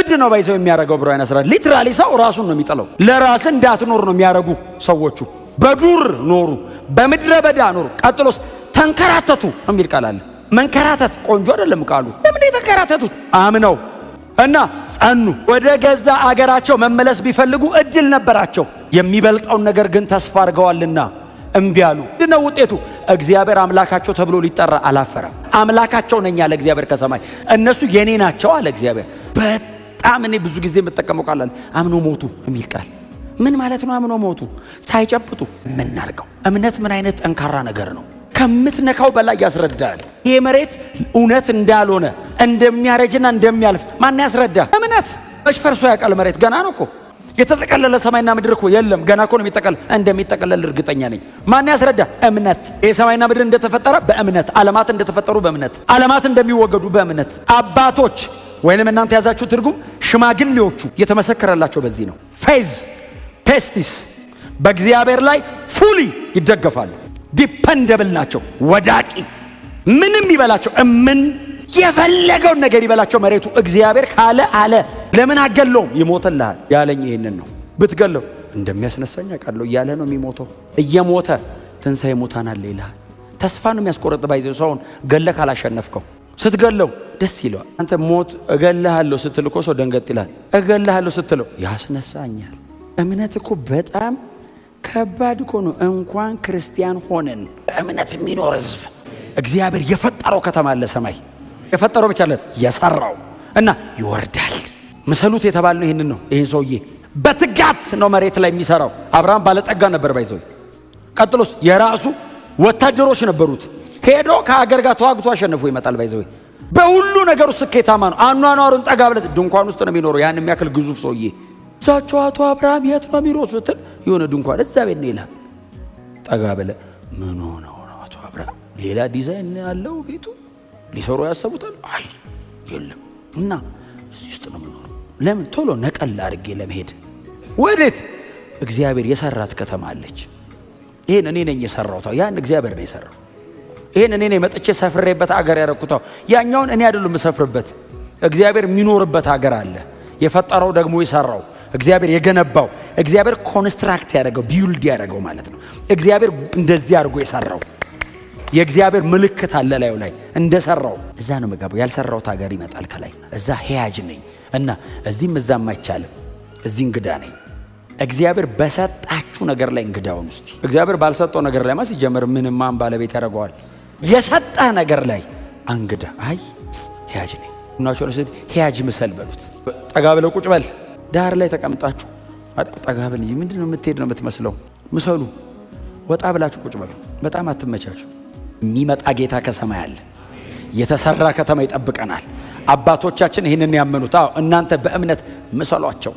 እብድ ነው ባይዘው የሚያረጋው ብራና ስራ ሊትራሊ ሰው ራሱን ነው የሚጠላው። ለራስ እንዳትኖር ነው የሚያረጉ ሰዎቹ። በዱር ኖሩ፣ በምድረ በዳ ኖሩ። ቀጥሎስ ተንከራተቱ የሚል ቃል አለ። መንከራተት ቆንጆ አይደለም ቃሉ። ለምን የተከራተቱት? አምነው እና ጸኑ። ወደ ገዛ አገራቸው መመለስ ቢፈልጉ እድል ነበራቸው። የሚበልጠውን ነገር ግን ተስፋ አድርገዋልና እምቢ አሉ። ምንድነው ውጤቱ? እግዚአብሔር አምላካቸው ተብሎ ሊጠራ አላፈረም። አምላካቸው ነኝ አለ እግዚአብሔር ከሰማይ። እነሱ የኔ ናቸው አለ እግዚአብሔር። በጣም እኔ ብዙ ጊዜ የምጠቀመው ቃል አለ፣ አምኖ ሞቱ የሚል ቃል። ምን ማለት ነው? አምኖ ሞቱ ሳይጨብጡ ምን እናርገው? እምነት ምን አይነት ጠንካራ ነገር ነው! ከምትነካው በላይ ያስረዳል። ይሄ መሬት እውነት እንዳልሆነ እንደሚያረጅና እንደሚያልፍ ማን ያስረዳ? እምነት። እሺ ፈርሶ ያውቃል መሬት? ገና ነው እኮ። የተጠቀለለ ሰማይና ምድር እኮ የለም፣ ገና እኮ ነው እንደሚጠቀለል እርግጠኛ ነኝ። ማን ያስረዳ? እምነት። ይሄ ሰማይና ምድር እንደተፈጠረ በእምነት፣ ዓለማት እንደተፈጠሩ በእምነት፣ ዓለማት እንደሚወገዱ በእምነት። አባቶች ወይንም እናንተ ያዛችሁ ትርጉም ሽማግሌዎቹ የተመሰከረላቸው በዚህ ነው። ፌዝ ፔስቲስ በእግዚአብሔር ላይ ፉሊ ይደገፋሉ። ዲፐንደብል ናቸው። ወዳቂ ምንም ይበላቸው ምን የፈለገውን ነገር ይበላቸው መሬቱ። እግዚአብሔር ካለ አለ። ለምን አገለውም? ይሞትልሃል ያለኝ ይሄንን ነው። ብትገለው እንደሚያስነሳኝ አውቃለሁ እያለ ነው የሚሞተው። እየሞተ ትንሣኤ ሙታን አለ ይልሃል። ተስፋ ነው የሚያስቆርጥ ባይዘው። ሰውን ገለ ካላሸነፍከው ስትገለው ደስ ይለዋል። አንተ ሞት እገልሃለሁ ስትል እኮ ሰው ደንገጥ ይላል። እገልሃለሁ ስትለው ያስነሳኛል። እምነት እኮ በጣም ከባድ እኮ ነው። እንኳን ክርስቲያን ሆነን በእምነት የሚኖር ህዝብ እግዚአብሔር የፈጠረው ከተማ አለ ሰማይ የፈጠረው ብቻ አለ የሰራው እና ይወርዳል። ምሰሉት የተባለው ይሄንን ነው። ይሄን ሰውዬ በትጋት ነው መሬት ላይ የሚሰራው። አብርሃም ባለጠጋ ነበር ባይዘው። ቀጥሎስ የራሱ ወታደሮች ነበሩት። ሄዶ ከአገር ጋር ተዋግቶ አሸንፎ ይመጣል ባይዘው። በሁሉ ነገሩ ስኬታማ ነው። አኗኗሩን ጠጋ ብለት ድንኳን ውስጥ ነው የሚኖረው። ያን የሚያክል ግዙፍ ሰውዬ እዛቸው አቶ አብርሃም የት ነው የሚኖረው ስትል የሆነ ድንኳን እዛ ቤት ነው ይላል። ጠጋ ብለ ምን ሆነው ነው አቶ አብርሃም? ሌላ ዲዛይን ያለው ቤቱ ሊሰሩ ያሰቡታል። አይ የለም እና እዚህ ውስጥ ነው የምኖረው። ለምን ቶሎ ነቀል አድርጌ ለመሄድ ወዴት? እግዚአብሔር የሰራት ከተማ አለች። ይሄን እኔ ነኝ የሰራሁት። ያን እግዚአብሔር ነው የሰራው። ይሄን እኔ ነኝ መጥቼ ሰፍሬበት አገር ያረኩት። ያኛውን እኔ አይደለም የምሰፍርበት። እግዚአብሔር የሚኖርበት አገር አለ። የፈጠረው ደግሞ የሰራው እግዚአብሔር የገነባው እግዚአብሔር ኮንስትራክት ያደረገው ቢውልድ ያደረገው ማለት ነው። እግዚአብሔር እንደዚህ አድርጎ የሰራው የእግዚአብሔር ምልክት አለ ላዩ ላይ እንደሰራው። እዛ ነው መጋባው። ያልሰራው ሀገር ይመጣል ከላይ። እዛ ሄያጅ ነኝ እና እዚህም እዛም አይቻልም። እዚህ እንግዳ ነኝ። እግዚአብሔር በሰጣችሁ ነገር ላይ እንግዳውን ውስጥ እግዚአብሔር ባልሰጠው ነገር ላይ ማስ ይጀምር ምንም ማን ባለቤት ያደርገዋል። የሰጠህ ነገር ላይ አንግዳ አይ ሄያጅ ነኝ እናቸው ነው። ሄያጅ ምሰል በሉት። ጠጋ ብለው ቁጭ በል ዳር ላይ ተቀምጣችሁ ጠጋ በል እንጂ ምንድነው የምትሄድ ነው የምትመስለው? ምሰሉ። ወጣ ብላችሁ ቁጭ በሉ። በጣም አትመቻችሁ። የሚመጣ ጌታ ከሰማይ አለ። የተሰራ ከተማ ይጠብቀናል። አባቶቻችን ይህንን ያመኑት። እናንተ በእምነት ምሰሏቸው።